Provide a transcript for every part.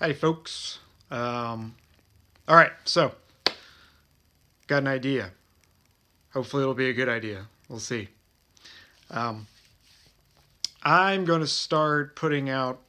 Hey, folks. All right, so got an idea. Hopefully, it'll be a good idea. We'll see. Um, I'm going to start putting out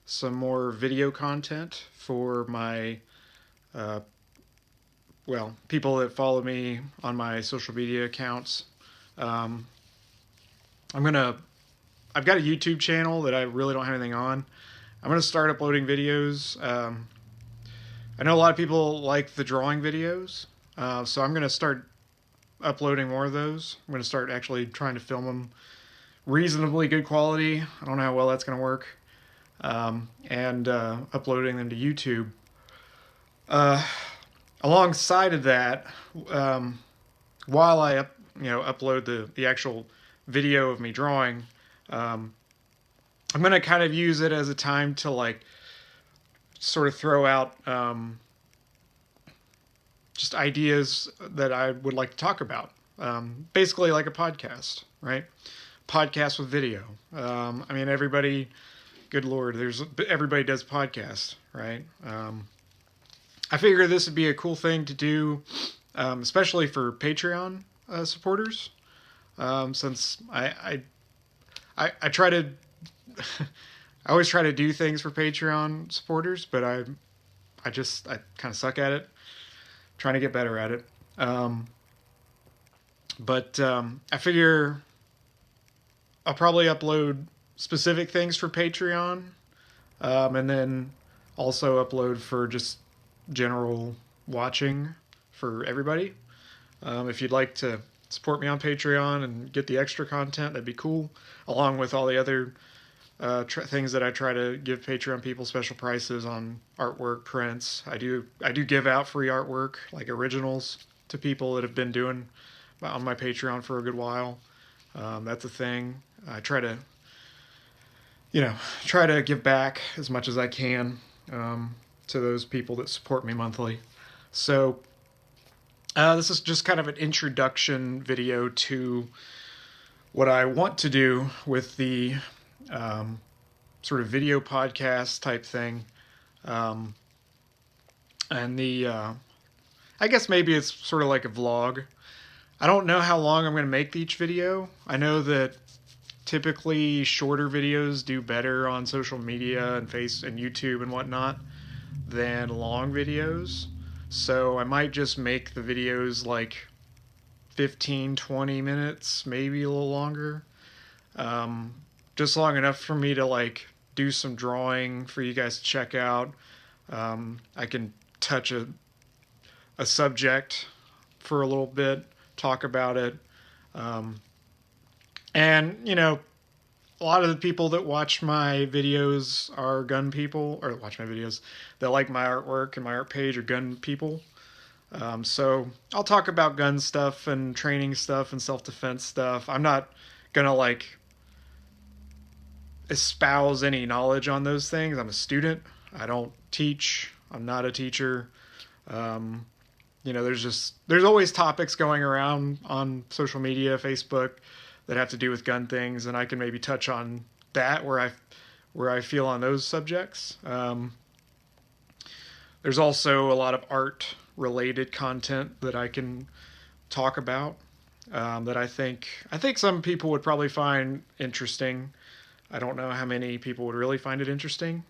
some more video content for my, uh, people that follow me on my social media accounts. Um, I'm going to, I've got a YouTube channel that I really don't have anything on. I'm going to start uploading videos. I know a lot of people like the drawing videos, so I'm going to start uploading more of those. I'm going to start actually trying to film them reasonably good quality. I don't know how well that's going to work. And uploading them to YouTube. Uh, Alongside of that, um, while upload the actual video of me drawing, um, I'm going to kind of use it as a time to like sort of throw out just ideas that I would like to talk about. Basically, like a podcast, right? Podcast with video. I mean, everybody, good lord, everybody does podcasts, right? I figure this would be a cool thing to do, especially for Patreon supporters. Since I try to, I always try to do things for Patreon supporters, but I kind of suck at it. Trying to get better at it. But I figure I'll probably upload specific things for Patreon, and then also upload for just general watching for everybody. If you'd like to support me on Patreon and get the extra content, that'd be cool. Along with all the other things that I try to give Patreon people, special prices on artwork, prints. I do give out free artwork, like originals, to people that have been doing on my Patreon for a good while. That's a thing. I try to give back as much as I can to those people that support me monthly. So this is just kind of an introduction video to what I want to do with the um, sort of video podcast type thing. Um, and I guess maybe it's sort of like a vlog. I don't know how long I'm going to make each video. I know that typically shorter videos do better on social media and YouTube and whatnot than long videos. So I might just make the videos like 15, 20 minutes, maybe a little longer. Um, just long enough for me to like do some drawing for you guys to check out. I can touch a subject for a little bit, talk about it. Um, and, a lot of the people that watch my videos are gun people, or watch my videos, that like my artwork and my art page are gun people. So I'll talk about gun stuff and training stuff and self defense stuff. I'm not gonna like espouse any knowledge on those things. I'm a student. I don't teach. I'm not a teacher. Um, there's always topics going around on social media, Facebook, that have to do with gun things, and I can maybe touch on that where I feel on those subjects. There's also a lot of art related content that I can talk about that I think some people would probably find interesting. I don't know how many people would really find it interesting,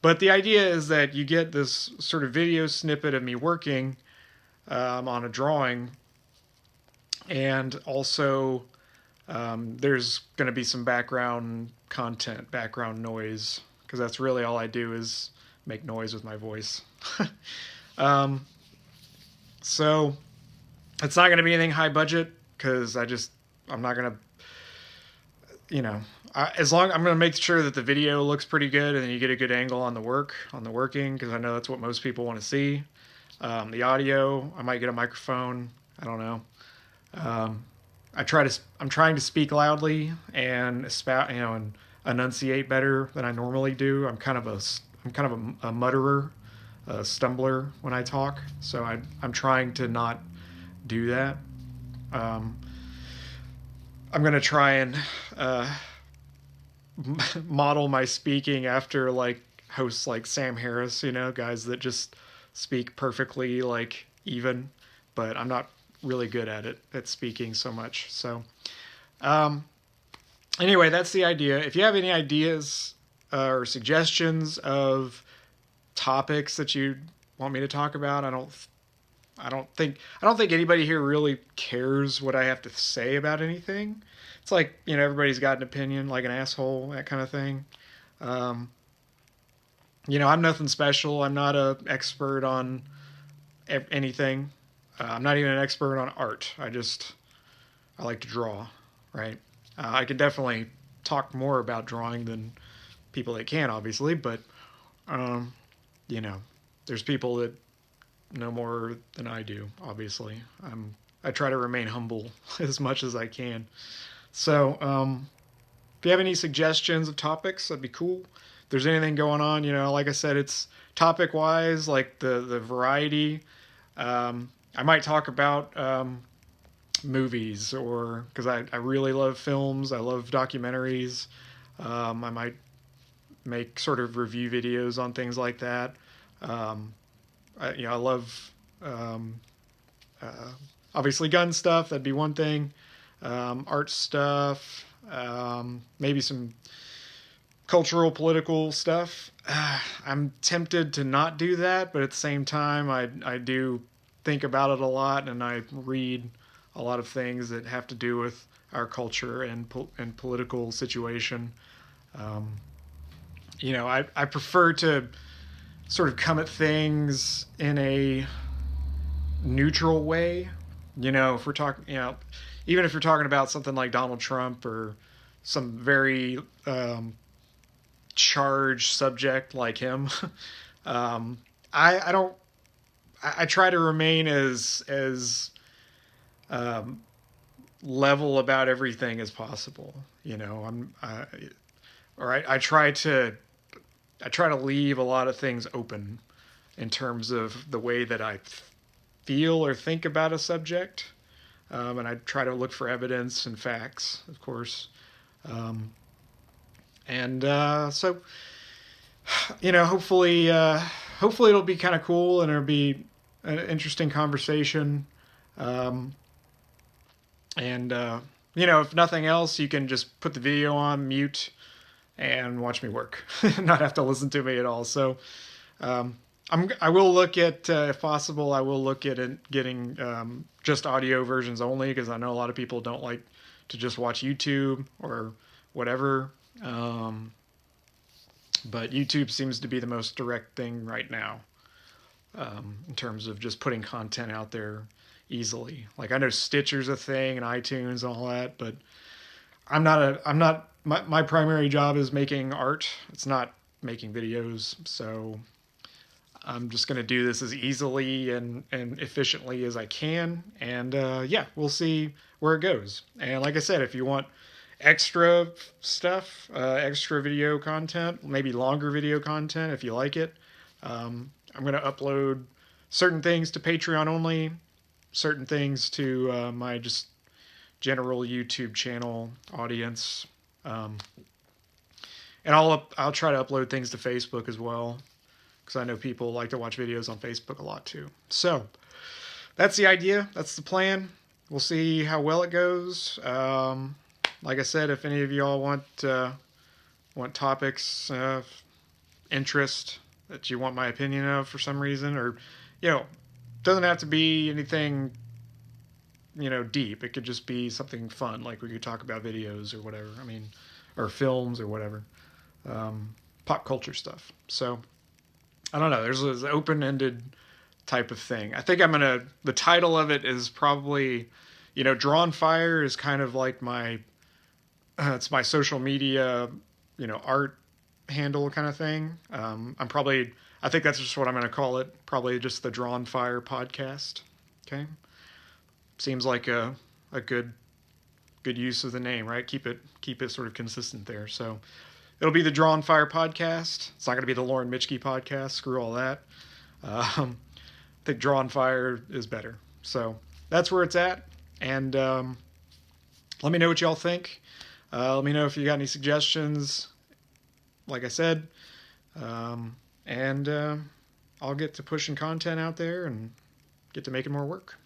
but the idea is that you get this sort of video snippet of me working on a drawing, and also there's going to be some background content, background noise, because that's really all I do is make noise with my voice. um, so it's not going to be anything high budget because I'm not going to, as long I'm going to make sure that the video looks pretty good and then you get a good angle on the working, because I know that's what most people want to see. The audio, I might get a microphone. I don't know. Um, I'm trying to speak loudly and and enunciate better than I normally do. I'm kind of a mutterer, a stumbler when I talk. So I'm trying to not do that. Um, I'm gonna try and model my speaking after like hosts like Sam Harris, guys that just speak perfectly, like, even, but I'm not really good at speaking so much. So, um, anyway, that's the idea. If you have any ideas or suggestions of topics that you want me to talk about, I don't think anybody here really cares what I have to say about anything. It's like, everybody's got an opinion, like an asshole, that kind of thing. Um, I'm nothing special. I'm not an expert on anything. I'm not even an expert on art. I like to draw, right? I can definitely talk more about drawing than people that can, obviously, but um, you know, there's people that know more than I do. Obviously, I try to remain humble as much as I can. So, if you have any suggestions of topics, that'd be cool. If there's anything going on, like I said, it's topic wise, like the variety. I might talk about movies, or because I really love films, I love documentaries. I might make sort of review videos on things like that. Um, I love um, uh, obviously gun stuff. That'd be one thing. Art stuff. Maybe some cultural, political stuff. I'm tempted to not do that, but at the same time, I do think about it a lot, and I read a lot of things that have to do with our culture and political situation. Um, I prefer to sort of come at things in a neutral way. If we're talking, even if you're talking about something like Donald Trump or some very charged subject like him, um, I don't. I try to remain as um, level about everything as possible. I try to leave a lot of things open in terms of the way that I feel or think about a subject. And I try to look for evidence and facts, of course. Um, and so, hopefully it'll be kind of cool and it'll be an interesting conversation. Um, and if nothing else, you can just put the video on mute and watch me work, not have to listen to me at all. So um, I will look at, if possible, I will look at it, getting just audio versions only, because I know a lot of people don't like to just watch YouTube or whatever. But YouTube seems to be the most direct thing right now, in terms of just putting content out there easily. Like, I know Stitcher's a thing and iTunes and all that, but I'm not, my primary job is making art. It's not making videos. So I'm just going to do this as easily and efficiently as I can. And yeah, we'll see where it goes. And like I said, if you want extra stuff, extra video content, maybe longer video content, if you like it, I'm going to upload certain things to Patreon only, certain things to my just general YouTube channel audience. And I'll try to upload things to Facebook as well, because I know people like to watch videos on Facebook a lot too. So that's the idea. That's the plan. We'll see how well it goes. Like I said, if any of y'all want topics of interest that you want my opinion of for some reason, or doesn't have to be anything deep. It could just be something fun, like we could talk about videos or whatever. I mean, or films or whatever, pop culture stuff. So I don't know. There's this open-ended type of thing. I think the title of it is probably, Drawn Fire is kind of like it's my social media, art handle kind of thing. I think that's just what I'm going to call it. Probably just the Drawn Fire podcast. Okay. Seems like a good use of the name, right? Keep it sort of consistent there. So it'll be the Drawn Fire podcast. It's not going to be the Lauren Mitchke podcast. Screw all that. I think Drawn Fire is better. So that's where it's at. And let me know what y'all think. Let me know if you got any suggestions. Like I said, And I'll get to pushing content out there and get to making more work.